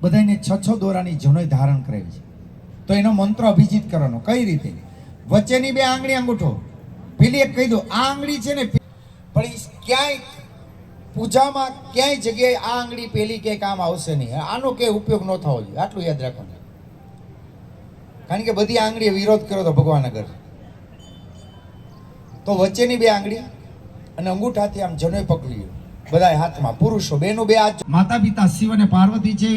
બધાને 6 દોરાની જનોય ધારણ કરાવી છે. તો એનો મંત્ર અભિજીત કરવાનો કઈ રીતે? વચ્ચેની 2 આંગળી અંગૂઠો, પેલી એક કહી દો આ આંગળી છે ને, પણ એ ક્યાંય પૂજામાં ક્યાંય જગ્યાએ આ આંગળી પેલી કે કામ આવશે નહીં. આનો કે ઉપયોગ ન થવો જોઈએ, આટલું યાદ રાખવાનું. કારણ કે બધી આંગળીએ વિરોધ કર્યો તો ભગવાન આગળ. તો વચ્ચેની 2 આંગળી અને અંગૂઠાથી આમ જનોય પકડી બધા હાથમાં, પુરુષો બેનો 2 હાથ. માતા પિતા શિવ અને પાર્વતી છે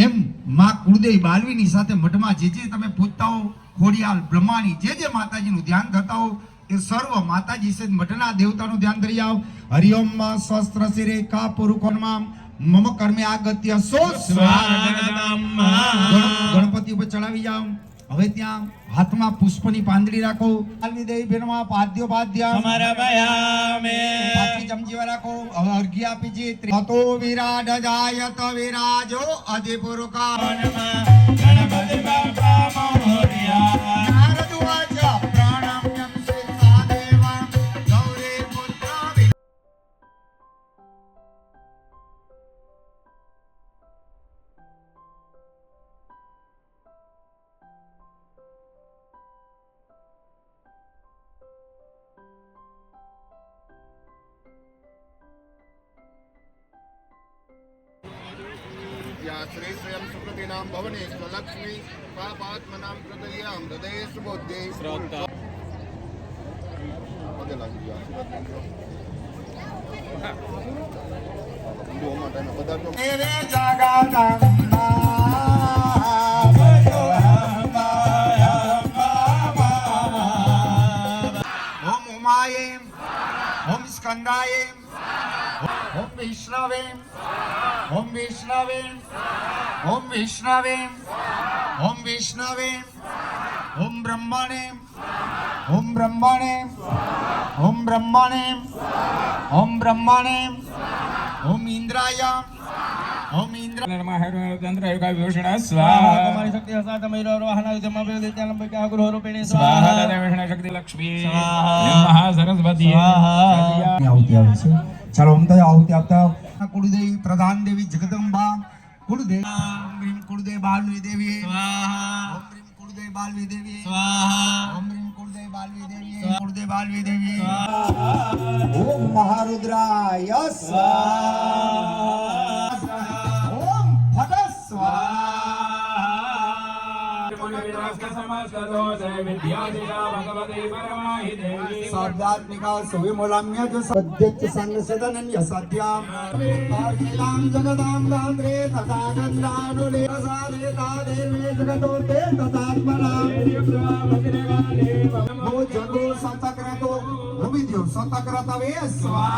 એમ માં કુળદેવી બાલવીની સાથે મઠમાં જે તમે પૂજતા હો, ખોડિયાલ બ્રહ્માની જે માતાજીનું ધ્યાન થતા હો, એ સર્વ માતાજી છે મઠના દેવતાનું ધ્યાન ધરી આવ. હરિઓમ સ્વસ્ત્ર શિરે કા પુરુકોનમાં મમ કર્મે આગત્ય સો સ્વાગતમ. ગણપતિ ઉપર ચડાવી જાવ. હવે ત્યાં હાથમાં પુષ્પની પાંદડી રાખો. બાલવી દેવી બેનમાં પાદ્યો પાદ્ય અમારા ભયામે પાછી ચમચીવા રાખો. હવે અર્ઘ્ય આપી છે. તો વિરાટ જાયત વિરાજો અધિપુરુકા ગણપતિ બાપા મોરયા. श्री स्वयं सुकृति नाम भवने स्वलक्ष्मी पापात्मनाम कृतयाम हृदये सुबोधे श्रोता बदला गया दो माटा ना बदल दो मेरे जागातंबा ओम उमाये ओम स्कंदाये ओम विष्णवे ओम विष्णवे ओम विष्णवे ओम विष्णवे ओम ब्रह्मणे ओम ब्रह्मणे ओम ब्रह्मणे ओम ब्रह्मणे ओम इंद्राय ओम इंद्र नमः चंद्र युगा विभूषण स्वाहा. कुमारी शक्ति हसा तमैरो वाहना विद्यमा वेदित्यानं बका गुरु रूपिणी स्वाहा. देवशण शक्ति लक्ष्मी स्वाहा. सरस्वती स्वाहा. આहुતિ આવે છે. ચાલો ઓમ તય આहुति આપતા. કુળદેવી પ્રધાન દેવી જગદંબા કુળદેવી. ઓમ રીમ કુળદેવી બાલવી દેવી સ્વાહા. ઓમ રીમ કુળદેવી બાલવી દેવી સ્વાહા. ઓમ રીમ કુળદેવી બાલવી દેવી કુળદેવી બાલવી દેવી સ્વાહા. ઓમ મહારુદ્રાય સ્વાહા. ઓમ ફટ સ્વાહા. साध्यात्मिका सुविमूलाम्य जो सद्यच्च संगसदनन्य सद्याम अर्चिलाम जगदाम दान्द्रे तथा गन्धानुले सादे तादेवे जगतोते तथात्मनाम वो जगो सतक्रतो भूमिद्यो सतक्रतवे स्वाहा.